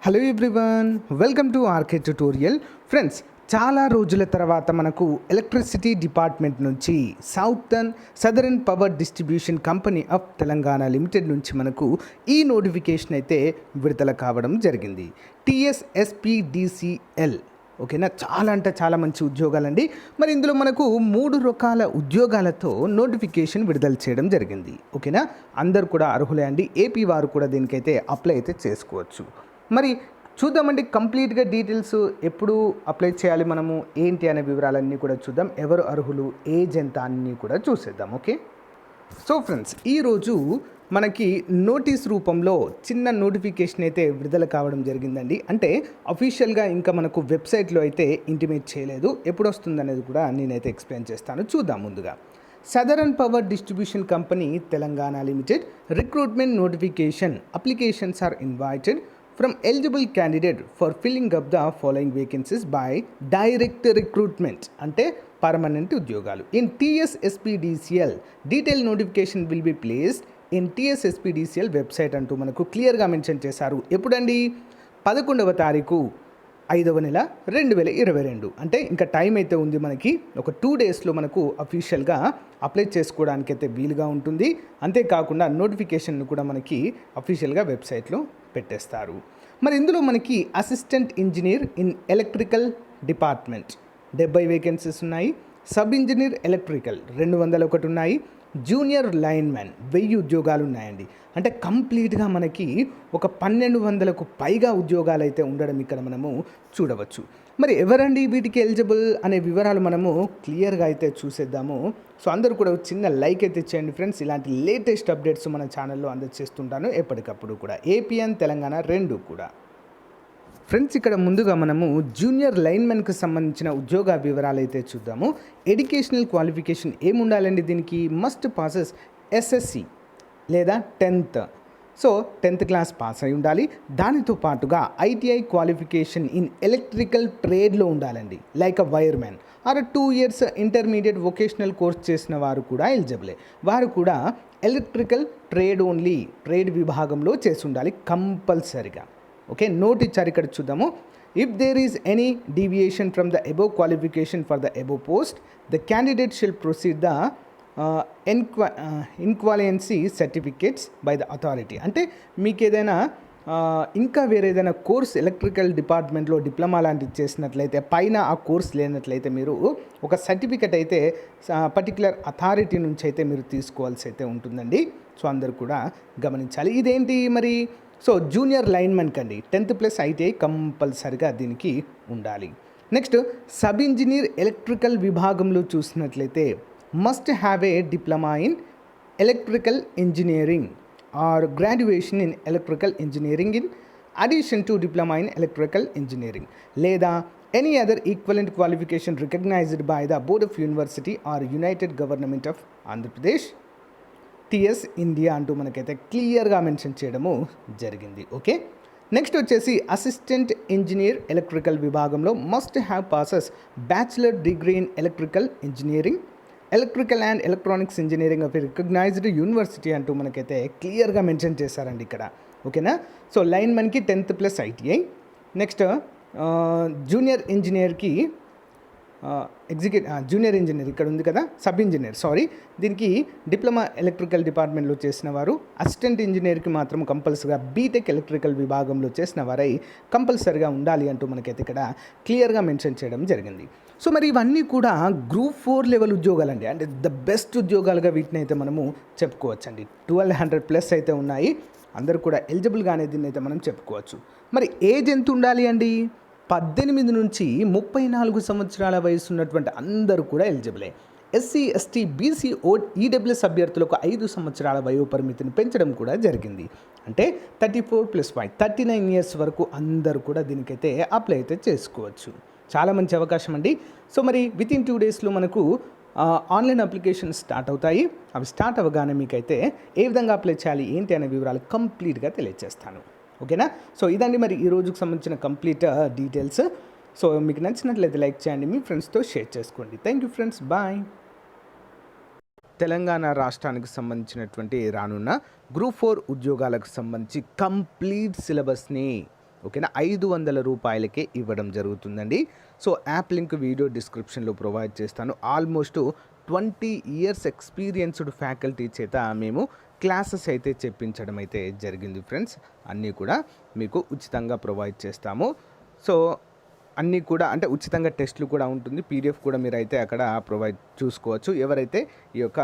Hello everyone, welcome to RK tutorial. Friends, చాలా రోజుల తర్వాత మనకు ఎలక్ట్రిసిటీ డిపార్ట్మెంట్ నుంచి southern power distribution company of Telangana limited నుంచి మనకు ఈ నోటిఫికేషన్ అయితే విడుదల కావడం జరిగింది. TSSPDCL. ఓకేనా, చాలా అంటే చాలా మంచి ఉద్యోగాలండి. మరి ఇందులో మనకు 3 రకాల ఉద్యోగాలతో నోటిఫికేషన్ విడుదల చేయడం జరిగింది. ఓకేనా, అందరు కూడా అర్హులే అండి. ఏపీ వారు కూడా దీనికైతే అప్లై అయితే చేసుకోవచ్చు. మరి చూద్దామండి కంప్లీట్గా డీటెయిల్స్, ఎప్పుడు అప్లై చేయాలి మనము ఏంటి అనే వివరాలన్నీ కూడా చూద్దాం. ఎవరు అర్హులు, ఏజ్ ఎంత అన్నీ కూడా చూసేద్దాం. ఓకే, సో ఫ్రెండ్స్, ఈరోజు మనకి నోటీస్ రూపంలో చిన్న నోటిఫికేషన్ అయితే విడుదల కావడం జరిగిందండి. అంటే అఫీషియల్గా ఇంకా మనకు వెబ్సైట్లో అయితే ఇంటిమేట్ చేయలేదు. ఎప్పుడు వస్తుంది అనేది కూడా నేనైతే ఎక్స్ప్లెయిన్ చేస్తాను. చూద్దాం. ముందుగా southern power distribution company Telangana limited recruitment notification applications are invited from eligible candidate for filling up the following vacancies by direct recruitment అంటే పర్మనెంట్ ఉద్యోగాలు. In TSSPDCL detailed notification will be placed in TSSPDCL website అంటూ మనకు క్లియర్గా mention చేశారు. ఎప్పుడండి? 11వ తారీఖు 5వ నెల 2022. అంటే ఇంకా టైం అయితే ఉంది మనకి. ఒక 2 డేస్లో మనకు అఫీషియల్గా అప్లై చేసుకోవడానికి అయితే వీలుగా ఉంటుంది. అంతేకాకుండా నోటిఫికేషన్ కూడా మనకి అఫీషియల్గా వెబ్సైట్లో పెట్టేస్తారు. మరి ఇందులో మనకి assistant engineer in electrical department 70 vacancies ఉన్నాయి. సబ్ ఇంజనీర్ ఎలక్ట్రికల్ 201 ఉన్నాయి. జూనియర్ లైన్మెన్ 1000 ఉద్యోగాలు ఉన్నాయండి. అంటే కంప్లీట్గా మనకి ఒక 1200కు పైగా ఉద్యోగాలు అయితే ఉండడం ఇక్కడ మనము చూడవచ్చు. మరి ఎవరండి వీటికి ఎలిజిబుల్ అనే వివరాలు మనము క్లియర్గా అయితే చూసేద్దాము. సో అందరూ కూడా చిన్న లైక్ అయితే చేయండి ఫ్రెండ్స్. ఇలాంటి లేటెస్ట్ అప్డేట్స్ మన ఛానల్లో అందజేస్తుంటాను ఎప్పటికప్పుడు కూడా, ఏపీ అండ్ తెలంగాణ రెండు కూడా. ఫ్రెండ్స్, ఇక్కడ ముందుగా మనము జూనియర్ లైన్మెన్కి సంబంధించిన ఉద్యోగ వివరాలు అయితే చూద్దాము. ఎడ్యుకేషనల్ క్వాలిఫికేషన్ ఏముండాలండి దీనికి? మస్ట్ పాసెస్ ఎస్ఎస్సి లేదా 10th. So 10th class pass అయి ఉండాలి. దానితో పాటుగా ఐటీఐ క్వాలిఫికేషన్ ఇన్ ఎలక్ట్రికల్ ట్రేడ్లో ఉండాలండి. Like a wiremen or 2 years intermediate vocational course చేసిన వారు కూడా ఎలిజిబులే. వారు కూడా ఎలక్ట్రికల్ ట్రేడ్ ఓన్లీ, ట్రేడ్ విభాగంలో చేసి ఉండాలి కంపల్సరిగా. ఓకే, నోట్ ఇచ్చారు ఇక్కడ చూద్దాము. If there is any deviation from the above qualification for the above post, the candidate shall proceed the equivalency certificates by the authority. అంటే మీకు ఏదైనా ఇంకా వేరే ఏదైనా కోర్స్ ఎలక్ట్రికల్ డిపార్ట్మెంట్లో డిప్లొమా లాంటివి చేసినట్లయితే, పైన ఆ కోర్స్ లేనట్లయితే మీరు ఒక సర్టిఫికెట్ అయితే పర్టికులర్ అథారిటీ నుంచి అయితే మీరు తీసుకోవాల్సి అయితే ఉంటుందండి. సో అందరు కూడా గమనించాలి. ఇదేంటి మరి? సో జూనియర్ లైన్మెన్ కండి 10th+ ITI కంపల్సరిగా దీనికి ఉండాలి. నెక్స్ట్, సబ్ ఇంజనీర్ ఎలక్ట్రికల్ విభాగంలో చూసినట్లయితే must have a diploma in electrical engineering or graduation in electrical engineering in addition to diploma in electrical engineering, లేదా any other equivalent qualification recognised by the board of university or united government of Andhra Pradesh TS India అంటూ మనకైతే క్లియర్గా mention చేయడము జరిగింది. Okay, next వచ్చేసి assistant engineer electrical విభాగంలో must have passes bachelor degree in electrical engineering, electrical and electronics engineering of recognised university అంటూ మనకైతే క్లియర్గా మెన్షన్ చేశారండి ఇక్కడ. ఓకేనా, సో లైన్మెన్కి 10th+ ITI. నెక్స్ట్ జూనియర్ ఇంజనీర్కి జూనియర్ ఇంజనీర్ ఇక్కడ ఉంది కదా, సబ్ ఇంజనీర్ దీనికి డిప్లొమా ఎలక్ట్రికల్ డిపార్ట్మెంట్లో చేసిన వారు. అసిస్టెంట్ ఇంజనీర్కి మాత్రం కంపల్సరిగా B.tech ఎలక్ట్రికల్ విభాగంలో చేసిన వారై కంపల్సరిగా ఉండాలి అంటూ మనకైతే ఇక్కడ క్లియర్గా మెన్షన్ చేయడం జరిగింది. సో మరి ఇవన్నీ కూడా Group 4 లెవెల్ ఉద్యోగాలండి. అంటే ద బెస్ట్ ఉద్యోగాలుగా వీటిని అయితే మనము చెప్పుకోవచ్చండి. 1200+ అయితే ఉన్నాయి. అందరూ కూడా ఎలిజిబుల్గానే దీన్ని అయితే మనం చెప్పుకోవచ్చు. మరి ఏజ్ ఎంత ఉండాలి అండి? 18 నుంచి 34 సంవత్సరాల వయసు ఉన్నటువంటి అందరూ కూడా ఎలిజిబులే. SC, ST, BC, EWS అభ్యర్థులకు 5 సంవత్సరాల వయో పరిమితిని పెంచడం కూడా జరిగింది. అంటే 34+5 39 years వరకు అందరూ కూడా దీనికైతే అప్లై అయితే చేసుకోవచ్చు. చాలా మంచి అవకాశం అండి. సో మరి వితిన్ 2 డేస్లో మనకు ఆన్లైన్ అప్లికేషన్ స్టార్ట్ అవుతాయి. అవి స్టార్ట్ అవ్వగానే మీకైతే ఏ విధంగా అప్లై చేయాలి ఏంటి అనే వివరాలు కంప్లీట్గా తెలియజేస్తాను. ఓకేనా, సో ఇదండి మరి ఈ రోజుకు సంబంధించిన కంప్లీట్ డీటెయిల్స్. సో మీకు నచ్చినట్లయితే లైక్ చేయండి, మీ ఫ్రెండ్స్తో షేర్ చేసుకోండి. Thank you friends, bye. Telangana రాష్ట్రానికి సంబంధించినటువంటి రానున్న Group 4 ఉద్యోగాలకు సంబంధించి కంప్లీట్ సిలబస్ని ఓకేనా, 500 రూపాయలకే ఇవ్వడం జరుగుతుందండి. సో యాప్ లింక్ వీడియో డిస్క్రిప్షన్లో ప్రొవైడ్ చేస్తాను. ఆల్మోస్ట్ 20 ఇయర్స్ ఎక్స్పీరియన్స్డ్ ఫ్యాకల్టీ చేత మేము క్లాసెస్ అయితే చెప్పించడం అయితే జరిగింది ఫ్రెండ్స్. అన్నీ కూడా మీకు ఉచితంగా ప్రొవైడ్ చేస్తాము. సో అన్నీ కూడా అంటే ఉచితంగా టెస్ట్లు కూడా ఉంటుంది, పీడిఎఫ్ కూడా మీరు అయితే అక్కడ ప్రొవైడ్ చూసుకోవచ్చు. ఎవరైతే ఈ యొక్క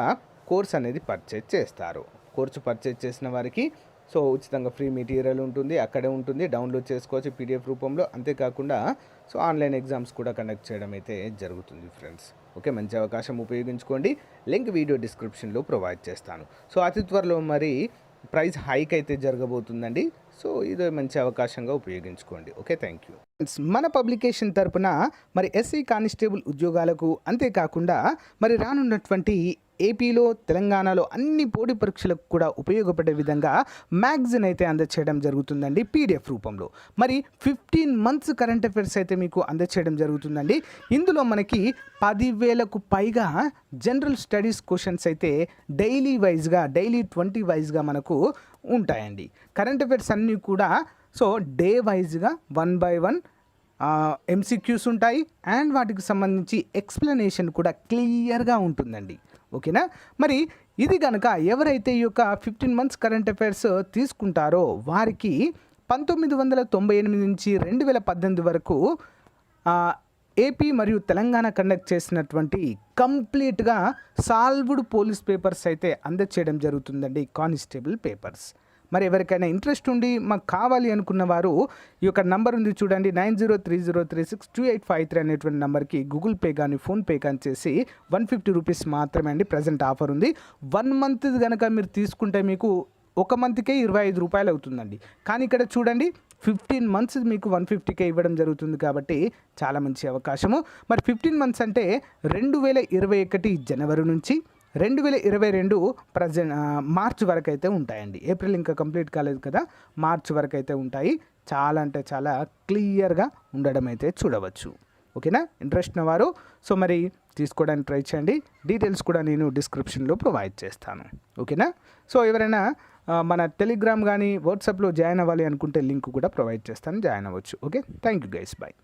కోర్స్ అనేది పర్చేజ్ చేస్తారో, కోర్సు పర్చేజ్ చేసిన వారికి సో ఉచితంగా ఫ్రీ మెటీరియల్ ఉంటుంది, అక్కడే ఉంటుంది, డౌన్లోడ్ చేసుకోవచ్చు పీడిఎఫ్ రూపంలో. అంతేకాకుండా సో ఆన్లైన్ ఎగ్జామ్స్ కూడా కండక్ట్ చేయడం అయితే జరుగుతుంది ఫ్రెండ్స్. ఓకే, మంచి అవకాశం ఉపయోగించుకోండి. లింక్ వీడియో డిస్క్రిప్షన్లో ప్రొవైడ్ చేస్తాను. సో అతి త్వరలో మరి ప్రైస్ హైక్ అయితే జరగబోతుందండి. సో ఇది మంచి అవకాశంగా ఉపయోగించుకోండి. Okay, thank you. మన పబ్లికేషన్ తరపున మరి ఎస్సీ కానిస్టేబుల్ ఉద్యోగాలకు, అంతేకాకుండా మరి రానున్నటువంటి ఏపీలో తెలంగాణలో అన్ని పోటీ పరీక్షలకు కూడా ఉపయోగపడే విధంగా మ్యాగజైన్ అయితే అందచేయడం జరుగుతుందండి పీడిఎఫ్ రూపంలో. మరి 15 మంత్స్ కరెంట్ అఫైర్స్ అయితే మీకు అందచేయడం జరుగుతుందండి. ఇందులో మనకి 10,000కు పైగా జనరల్ స్టడీస్ క్వశ్చన్స్ అయితే డైలీ 20 వైజ్గా మనకు ఉంటాయండి. కరెంట్ అఫైర్స్ అన్నీ కూడా సో డే వైజ్గా 1 by 1 ఎంసీక్యూస్ ఉంటాయి, అండ్ వాటికి సంబంధించి ఎక్స్ప్లెనేషన్ కూడా క్లియర్గా ఉంటుందండి. ఓకేనా, మరి ఇది కనుక ఎవరైతే ఈ యొక్క 15 మంత్స్ కరెంట్ అఫైర్స్ తీసుకుంటారో వారికి 1998 నుంచి 2018 వరకు ఏపీ మరియు తెలంగాణ కండక్ట్ చేసినటువంటి కంప్లీట్గా సాల్వ్డ్ పోలీస్ పేపర్స్ అయితే అందచేయడం జరుగుతుందండి, కానిస్టేబుల్ పేపర్స్. మరి ఎవరికైనా ఇంట్రెస్ట్ ఉండి మాకు కావాలి అనుకున్న వారు ఈ యొక్క నంబర్ ఉంది చూడండి, 9030362853 అనేటువంటి నెంబర్కి గూగుల్ పే కానీ ఫోన్పే కానీ చేసి 150 రూపీస్ మాత్రమే అండి ప్రజెంట్ ఆఫర్ ఉంది. 1 మంత్ కనుక మీరు తీసుకుంటే మీకు 1 మంత్కే 25 రూపాయలు అవుతుందండి. కానీ ఇక్కడ చూడండి 15 మంత్స్ మీకు 150కే ఇవ్వడం జరుగుతుంది కాబట్టి చాలా మంచి అవకాశము. మరి 15 మంత్స్ అంటే 2021 జనవరి నుంచి 2022 మార్చ్ వరకు అయితే ఉంటాయండి. ఏప్రిల్ ఇంకా కంప్లీట్ కాలేదు కదా, మార్చ్ వరకు అయితే ఉంటాయి. చాలా అంటే చాలా క్లియర్గా ఉండడం అయితే చూడవచ్చు. ఓకేనా, ఇంట్రెస్ట్ ఉన్నవారు సో మరి తీసుకోవడానికి ట్రై చేయండి. డీటెయిల్స్ కూడా నేను డిస్క్రిప్షన్లో ప్రొవైడ్ చేస్తాను. ఓకేనా, సో ఎవరైనా మన టెలిగ్రామ్ కానీ వాట్సాప్లో జాయిన్ అవ్వాలి అనుకుంటే లింక్ కూడా ప్రొవైడ్ చేస్తాను, జాయిన్ అవ్వచ్చు. Okay, thank you guys, bye.